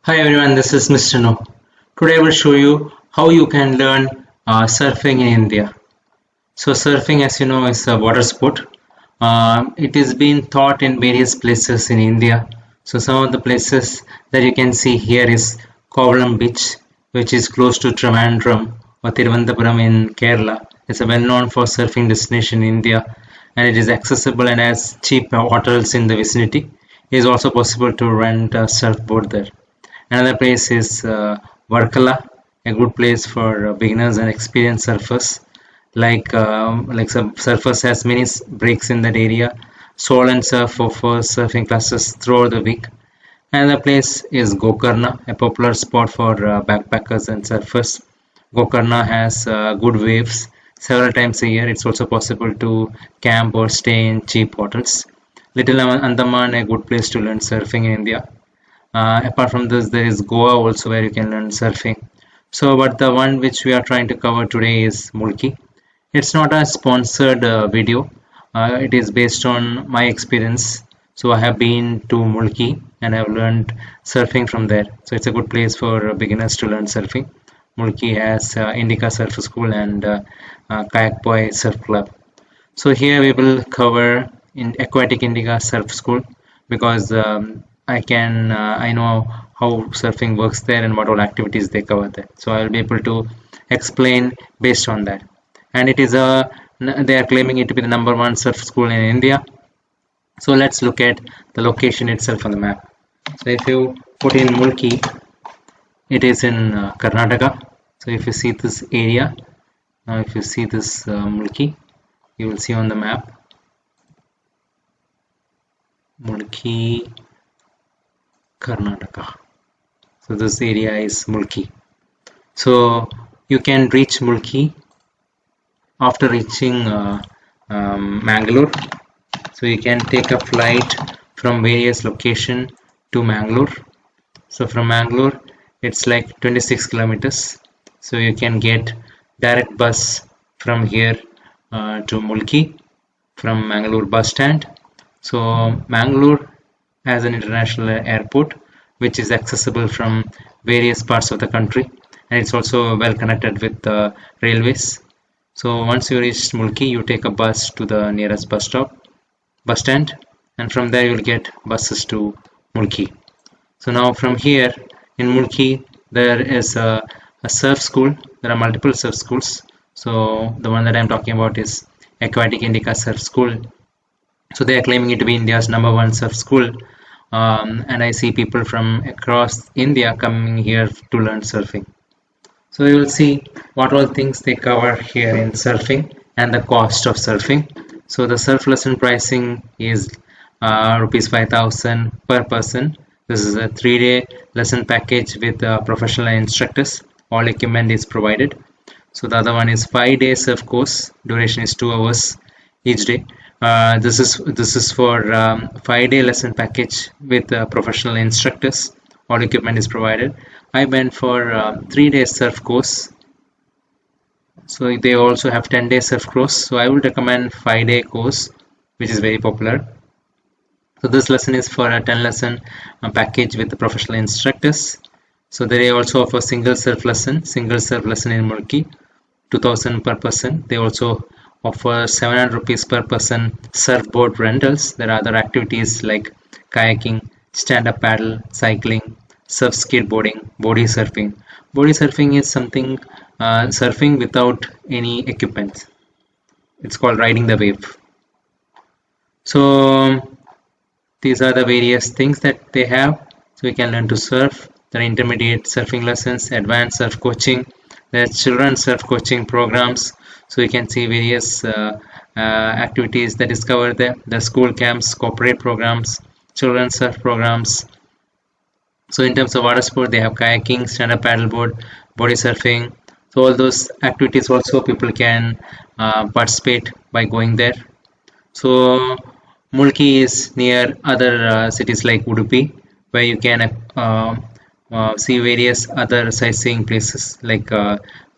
Hi everyone, this is Mr. No. Today I will show you how you can learn surfing in India. So surfing, as you know, is a water sport. It is being taught in various places in India. So some of the places that you can see here is Kovalam beach, which is close to Trivandrum or Thiruvananthapuram in Kerala. It's a well-known for surfing destination in India, and it is accessible and has cheap hotels in the vicinity. It is also possible to rent a surfboard there. Another place is Varkala, a good place for beginners and experienced surfers. Like some surfers has many breaks in that area. Sol and surf offers surfing classes throughout the week. Another place is Gokarna, a popular spot for backpackers and surfers. Gokarna has good waves several times a year. It's also possible to camp or stay in cheap hotels. Little Andaman, a good place to learn surfing in India. Apart from this, there is Goa also where you can learn surfing. So, but the one which we are trying to cover today is Mulki. It's not a sponsored video. It is based on my experience. So I have been to Mulki and I have learned surfing from there. So it's a good place for beginners to learn surfing. Mulki has Indica Surf School and Kayak Boy Surf Club. So here we will cover in Aquatic Indica Surf School because I know how surfing works there and what all activities they cover there. So I will be able to explain based on that. And it is they are claiming it to be the number one surf school in India. So let's look at the location itself on the map. So if you put in Mulki, it is in Karnataka. So if you see this area, now if you see this Mulki, you will see on the map Mulki, Karnataka. So this area is Mulki. So you can reach Mulki after reaching Mangalore. So you can take a flight from various location to Mangalore. So from Mangalore, it's like 26 kilometers. So you can get direct bus from here to Mulki from Mangalore bus stand. So Mangalore has an international airport which is accessible from various parts of the country, and it's also well connected with the railways. So once you reach Mulki, you take a bus to the nearest bus stand, and from there you will get buses to Mulki. So now from here in Mulki, there is a surf school. There are multiple surf schools. So the one that I'm talking about is Aquatic Indica Surf School. So they are claiming it to be India's number one surf school. And I see people from across India coming here to learn surfing. So we will see what all things they cover here in surfing and the cost of surfing. So the surf lesson pricing is rupees 5,000 per person. This is a 3-day lesson package with professional instructors. All equipment is provided. So the other one is 5-day surf course. Duration is 2 hours each day. This is for 5-day lesson package with professional instructors. All equipment is provided. I went for 3-day surf course. So they also have 10-day surf course. So I would recommend 5-day course, which is very popular. So this lesson is for a 10 lesson package with the professional instructors. So they also offer single surf lesson in Mulki, 2,000 per person. They also offer 700 rupees per person surfboard rentals. There are other activities like kayaking, stand-up paddle, cycling, surf skateboarding, body surfing. Body surfing is something surfing without any equipment. It's called riding the wave. So these are the various things that they have. So you can learn to surf. There are intermediate surfing lessons, advanced surf coaching. There are children surf coaching programs. So you can see various activities that is covered there. The school camps, corporate programs, children's surf programs. So in terms of water sport, they have kayaking, stand-up paddleboard, body surfing. So all those activities also people can participate by going there. So Mulki is near other cities like Udupi, where you can see various other sightseeing places like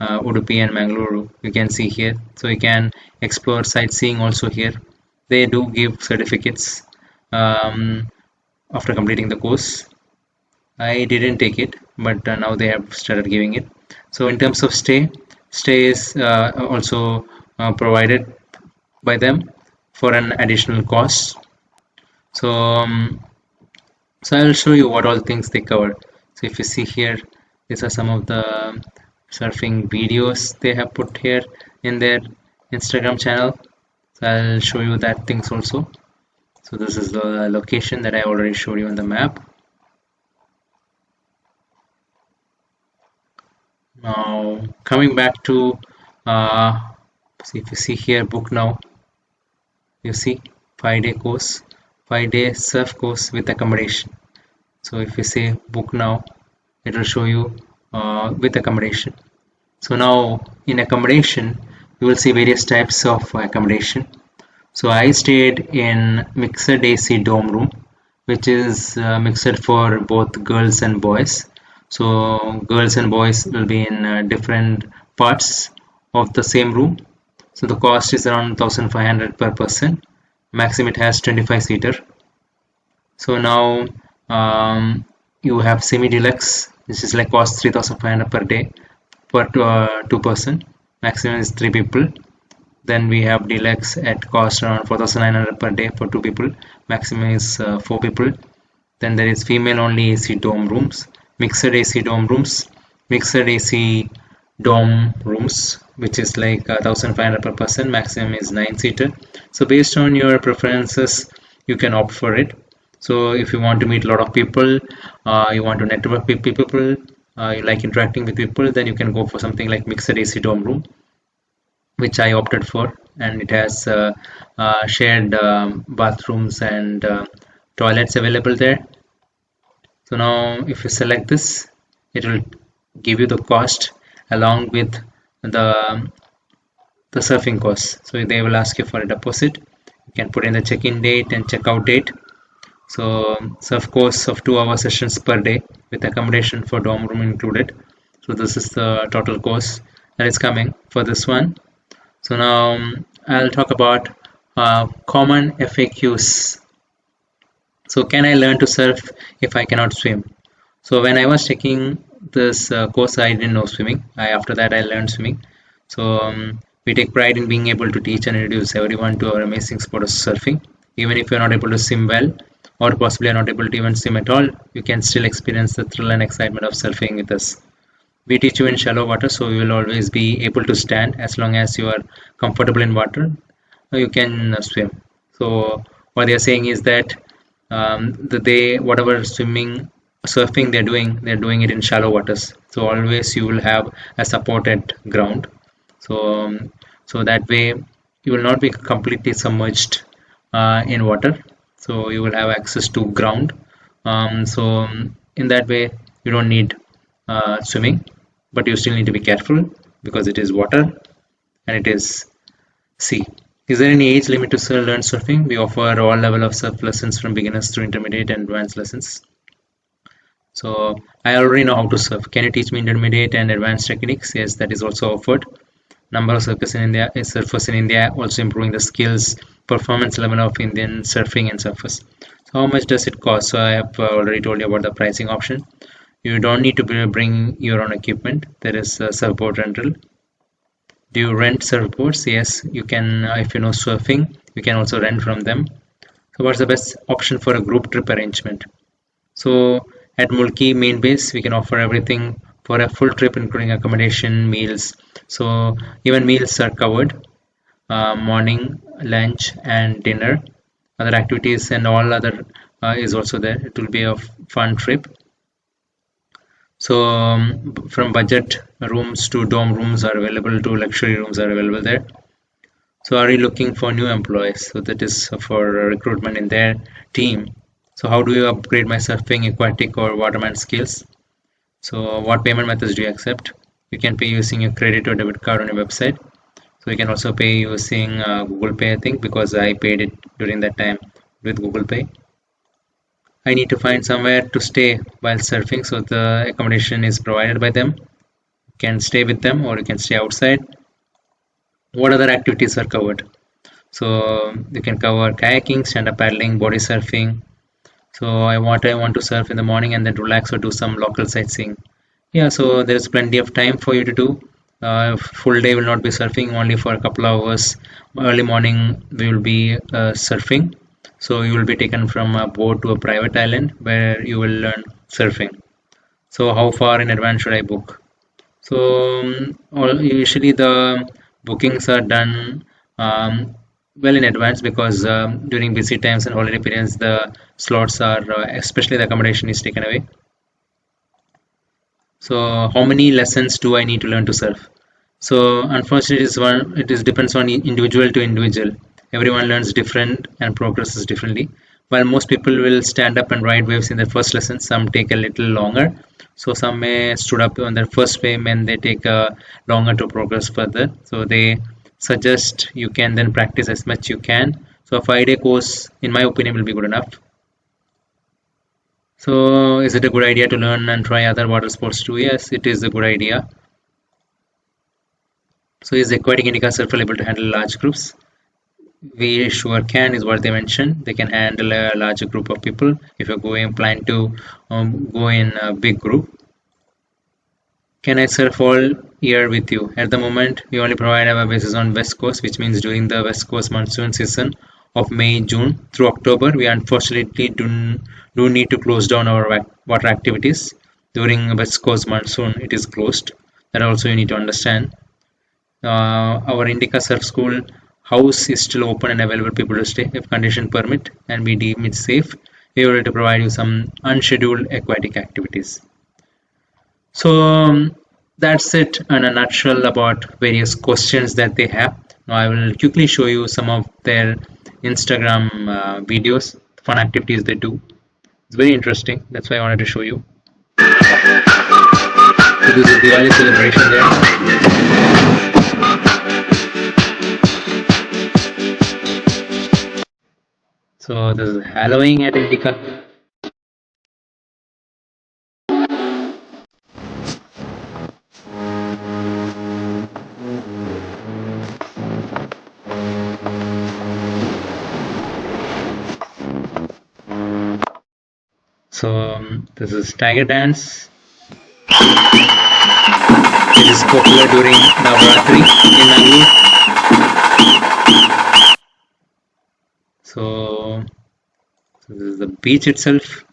Udupi and Mangalore. You can see here. So you can explore sightseeing also here. They do give certificates after completing the course. I didn't take it, but now they have started giving it. So in terms of stay is also provided by them for an additional cost. So so I'll show you what all things they cover. So if you see here, these are some of the surfing videos they have put here in their Instagram channel. So I'll show you that things also. So this is the location that I already showed you on the map. Now coming back to see if you see here, book now. You see 5-day course, 5-day surf course with accommodation. So if you say book now, it will show you with accommodation. So now in accommodation, you will see various types of accommodation. So I stayed in mixed AC dorm room, which is mixed for both girls and boys. So girls and boys will be in different parts of the same room. So the cost is around 1500 per person. Maximum it has 25 seater. So now you have semi deluxe. This is like cost 3500 per day per two person. Maximum is 3 people. Then we have deluxe at cost around 4900 per day for 2 people. Maximum is 4 people. Then there is female only AC dorm rooms, mixed AC dorm rooms, mixed AC dorm rooms, which is like 1500 per person. Maximum is 9 seater. So based on your preferences, you can opt for it. So if you want to meet a lot of people, you want to network with people, you like interacting with people, then you can go for something like mixed AC dorm room, which I opted for, and it has shared bathrooms and toilets available there. So now if you select this, it will give you the cost along with the surfing cost. So they will ask you for a deposit. You can put in the check-in date and check-out date. So surf course of 2-hour sessions per day with accommodation for dorm room included. So this is the total course that is coming for this one. So now I'll talk about common FAQs. So can I learn to surf if I cannot swim? So when I was taking this course, I didn't know swimming. After that, I learned swimming. So we take pride in being able to teach and introduce everyone to our amazing sport of surfing. Even if you're not able to swim well, or possibly are not able to even swim at all, you can still experience the thrill and excitement of surfing with us. We teach you in shallow water, so you will always be able to stand as long as you are comfortable in water. You can swim. So what they are saying is that whatever surfing they're doing it in shallow waters. So always you will have a supported ground. So that way you will not be completely submerged in water. So you will have access to ground. So in that way you don't need swimming, but you still need to be careful because it is water and it is sea. Is there any age limit to learn surfing? We offer all level of surf lessons from beginners through intermediate and advanced lessons. So I already know how to surf. Can you teach me intermediate and advanced techniques? Yes, that is also offered. Number of surfers in India also improving the skills, performance level of Indian surfing and surfers. So how much does it cost? So I have already told you about the pricing option. You don't need to bring your own equipment. There is a surfboard rental. Do you rent surfboards? Yes, you can. If you know surfing, you can also rent from them. So what's the best option for a group trip arrangement? So at Mulki main base, we can offer everything for a full trip, including accommodation, meals. So even meals are covered, morning, lunch, and dinner. Other activities and all other is also there. It will be a fun trip. So from budget rooms to dorm rooms are available to luxury rooms are available there. So are you looking for new employees? So that is for recruitment in their team. So how do you upgrade my surfing, aquatic or waterman skills? So what payment methods do you accept? You can pay using your credit or debit card on your website. So you can also pay using Google Pay, I think, because I paid it during that time with Google Pay. I need to find somewhere to stay while surfing, so the accommodation is provided by them. You can stay with them or you can stay outside. What other activities are covered? So you can cover kayaking, stand-up paddling, body surfing. So I want to surf in the morning and then relax or do some local sightseeing. Yeah, so there's plenty of time for you to do. Full day will not be surfing, only for a couple of hours. Early morning we will be surfing. So you will be taken from a boat to a private island where you will learn surfing. So how far in advance should I book? So usually the bookings are done well in advance because during busy times and holiday periods the slots are especially the accommodation is taken away. So how many lessons do I need to learn to surf? So unfortunately, it is depends on individual to individual. Everyone learns different and progresses differently. While most people will stand up and ride waves in their first lesson, some take a little longer. So some may stood up on their first wave and they take longer to progress further. So they suggest you can then practice as much you can. So a 5-day course, in my opinion, will be good enough. So is it a good idea to learn and try other water sports too? Yes, it is a good idea. So is aquatic indica surfer able to handle large groups? We sure can, is what they mentioned. They can handle a larger group of people if you're going plan to go in a big group. Can I surf all year with you? At the moment, we only provide our bases on West Coast, which means during the West Coast monsoon season of May, June through October, we unfortunately do need to close down our water activities. During West Coast monsoon, it is closed. That also you need to understand. Our Indica Surf School house is still open and available people to stay if conditions permit and we deem it safe. We are able to provide you some unscheduled aquatic activities. So that's it in a nutshell about various questions that they have. Now I will quickly show you some of their Instagram videos, fun activities they do. It's very interesting. That's why I wanted to show you. So this is Diwali celebration there. So this is Halloween at Indica. So this is Tiger Dance. It is popular during Navratri in Mangalore. So this is the beach itself.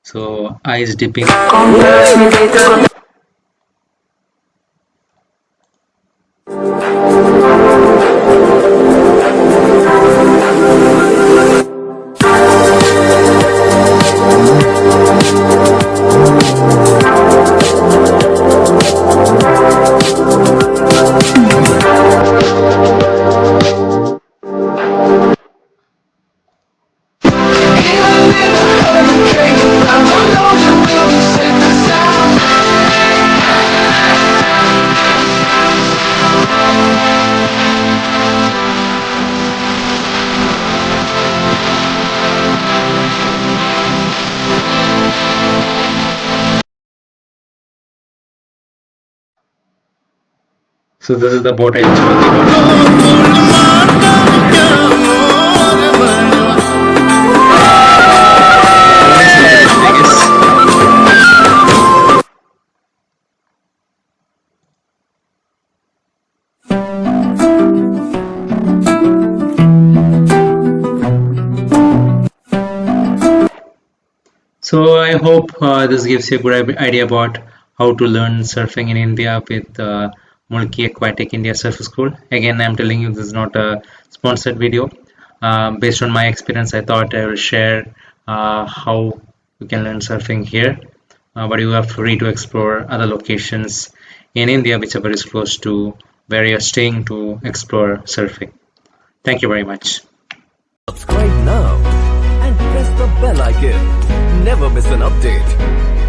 So ice dipping. So this is the boat I just spoke So I hope this gives you a good idea about how to learn surfing in India with Mulki Aquatic India Surf School. Again, I'm telling you this is not a sponsored video. Based on my experience, I thought I will share how you can learn surfing here. But you are free to explore other locations in India, whichever is close to where you're staying to explore surfing. Thank you very much. Subscribe now and press the bell icon. Never miss an update.